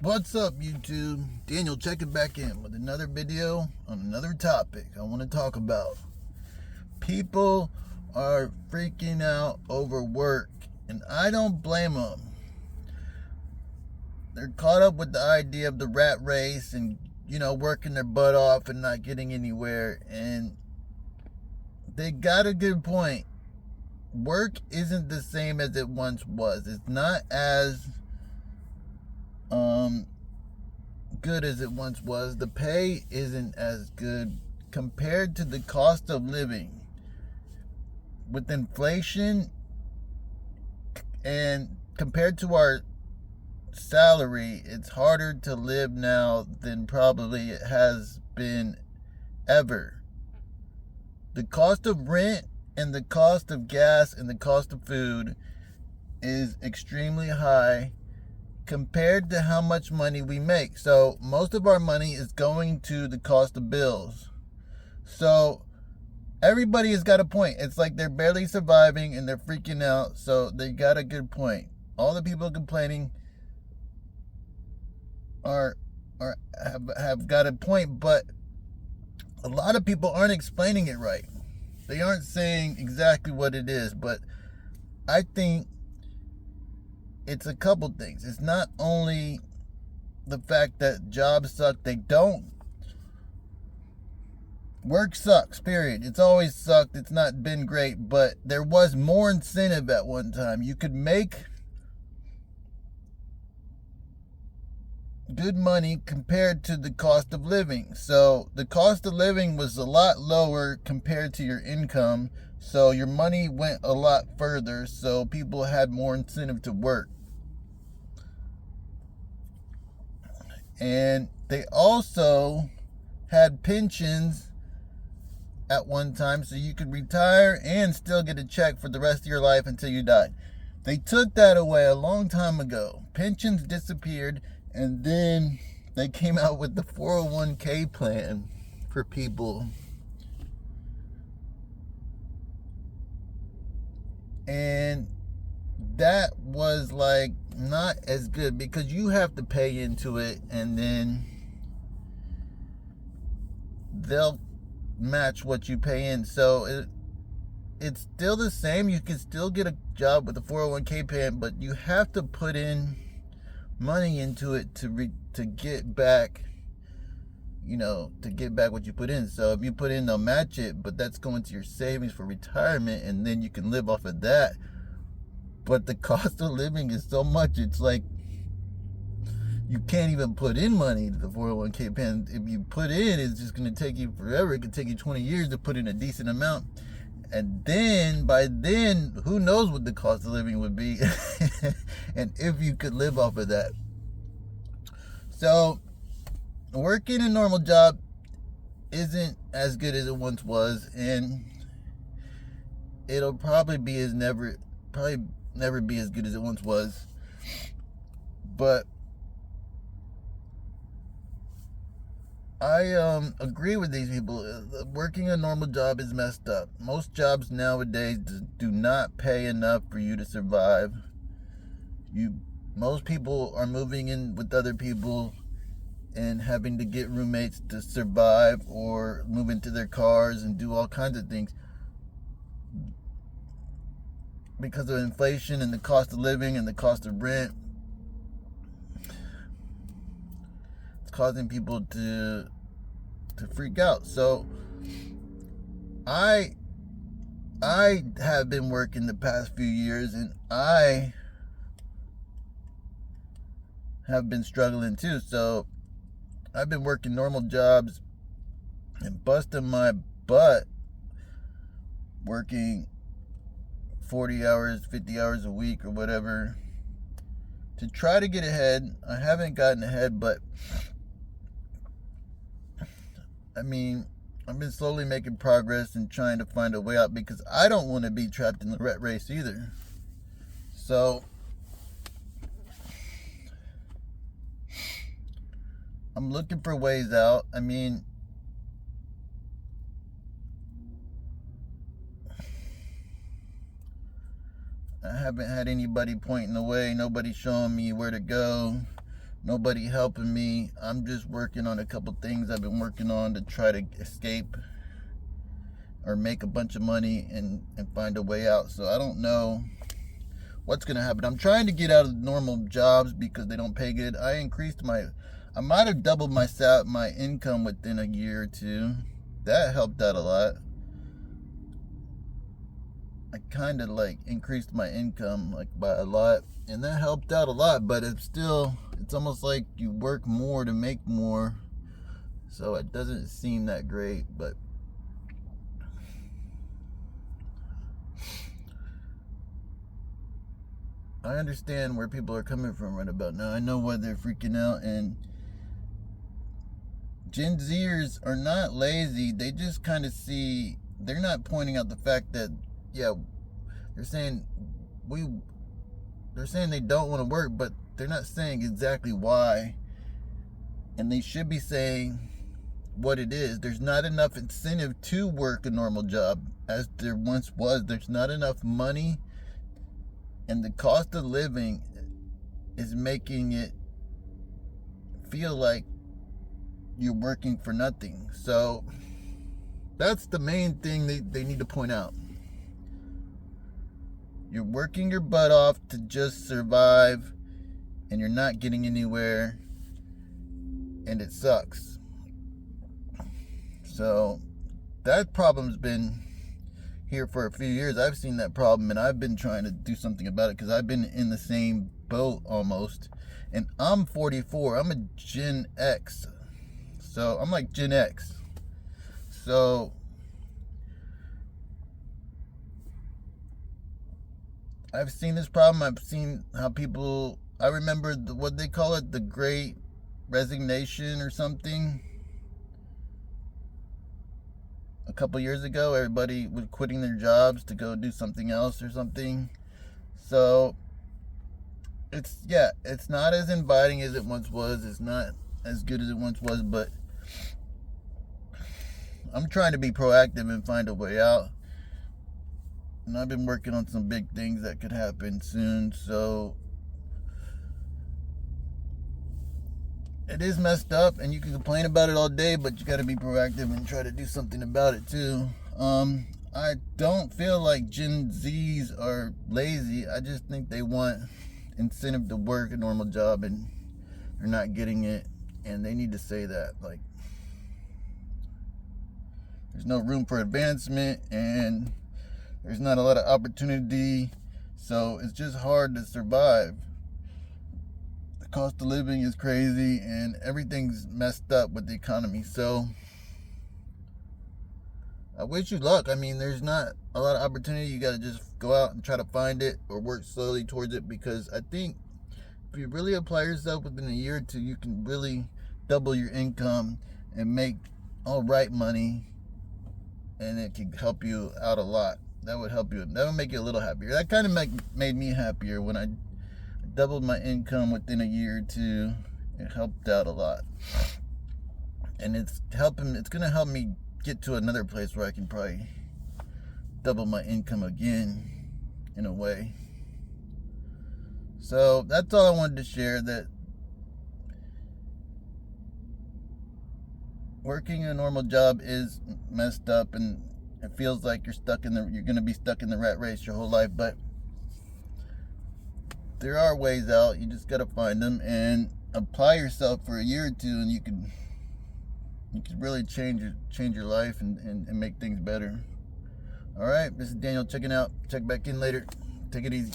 What's up, YouTube? Daniel checking back in with another video on another topic I want to talk about. People are freaking out over work, and I don't blame them. They're caught up with the idea of the rat race and, working their butt off and not getting anywhere. And they got a good point. Work isn't the same as it once was. It's not as good as it once was. The pay isn't as good compared to the cost of living. With inflation and compared to our salary, it's harder to live now than probably it has been ever. The cost of rent and the cost of gas and the cost of food is extremely high compared to how much money we make. So most of our money is going to the cost of bills. So everybody has got a point. It's like they're barely surviving and they're freaking out. So they got a good point. All the people complaining have got a point, but a lot of people aren't explaining it right. They aren't saying exactly what it is, but I think it's a couple things. It's not only the fact that jobs suck, they don't. Work sucks, period. It's always sucked. It's not been great, but there was more incentive at one time. You could make good money compared to the cost of living. So the cost of living was a lot lower compared to your income. So your money went a lot further. So people had more incentive to work. And they also had pensions at one time, so you could retire and still get a check for the rest of your life until you died. They took that away a long time ago. Pensions disappeared, and then they came out with the 401k plan for people. And that was like not as good because you have to pay into it and then they'll match what you pay in. So it's still the same. You can still get a job with the 401k plan, but you have to put in money into it to get back, to get back what you put in. So if you put in, they'll match it, but that's going to your savings for retirement, and then you can live off of that. But the cost of living is so much, it's like you can't even put in money to the 401k plan. If you put in, it's just going to take you forever. It could take you 20 years to put in a decent amount. And then, by then, who knows what the cost of living would be and if you could live off of that. So, working a normal job isn't as good as it once was, and it'll probably never be as good as it once was. But I agree with these people. Working a normal job is messed up. Most jobs nowadays do not pay enough for you to survive. Most people are moving in with other people and having to get roommates to survive, or move into their cars and do all kinds of things because of inflation and the cost of living and the cost of rent. It's causing people to freak out. So I have been working the past few years, and I have been struggling too. So I've been working normal jobs and busting my butt working 40 hours, 50 hours a week or whatever to try to get ahead. I haven't gotten ahead, but I've been slowly making progress and trying to find a way out because I don't want to be trapped in the rat race either. So I'm looking for ways out. I haven't had anybody pointing the way, nobody showing me where to go, Nobody helping me. I'm just working on a couple things I've been working on to try to escape or make a bunch of money and find a way out. So I don't know what's gonna happen. I'm trying to get out of normal jobs because they don't pay good. I might have doubled my income within a year or two. That helped out a lot. I kind of like increased my income like by a lot, and that helped out a lot. But it's almost like you work more to make more, so it doesn't seem that great. But I understand where people are coming from right about now. I know why they're freaking out, and Gen Zers are not lazy. They just kind of see, they're not pointing out the fact that, yeah, they're saying they don't want to work, but they're not saying exactly why. And they should be saying what it is. There's not enough incentive to work a normal job as there once was. There's not enough money, and the cost of living is making it feel like you're working for nothing. So that's the main thing they need to point out. You're working your butt off to just survive, and you're not getting anywhere, and it sucks. So that problem's been here for a few years. I've seen that problem, and I've been trying to do something about it because I've been in the same boat almost. And I'm 44. I'm a Gen X. So I'm like Gen X. So I've seen this problem. I've seen how people, I remember what they call it, the Great Resignation or something. A couple years ago, everybody was quitting their jobs to go do something else or something. So it's not as inviting as it once was. It's not as good as it once was, but I'm trying to be proactive and find a way out. And I've been working on some big things that could happen soon. So it is messed up, and you can complain about it all day, but you got to be proactive and try to do something about it too. I don't feel like Gen Zs are lazy. I just think they want incentive to work a normal job, and they're not getting it, and they need to say that. Like, there's no room for advancement, and there's not a lot of opportunity, so it's just hard to survive. The cost of living is crazy, and everything's messed up with the economy. So I wish you luck. I mean, there's not a lot of opportunity. You got to just go out and try to find it or work slowly towards it, because I think if you really apply yourself within a year or two, you can really double your income and make all right money, and it can help you out a lot. That would help you. That would make you a little happier. That kind of made me happier when I doubled my income within a year or two. It helped out a lot, and it's going to help me get to another place where I can probably double my income again in a way. So that's all I wanted to share, that working a normal job is messed up, and it feels like you're going to be stuck in the rat race your whole life, but there are ways out. You just got to find them and apply yourself for a year or two, and you can really change your life and make things better. All right, this is Daniel checking out. Check back in later. Take it easy.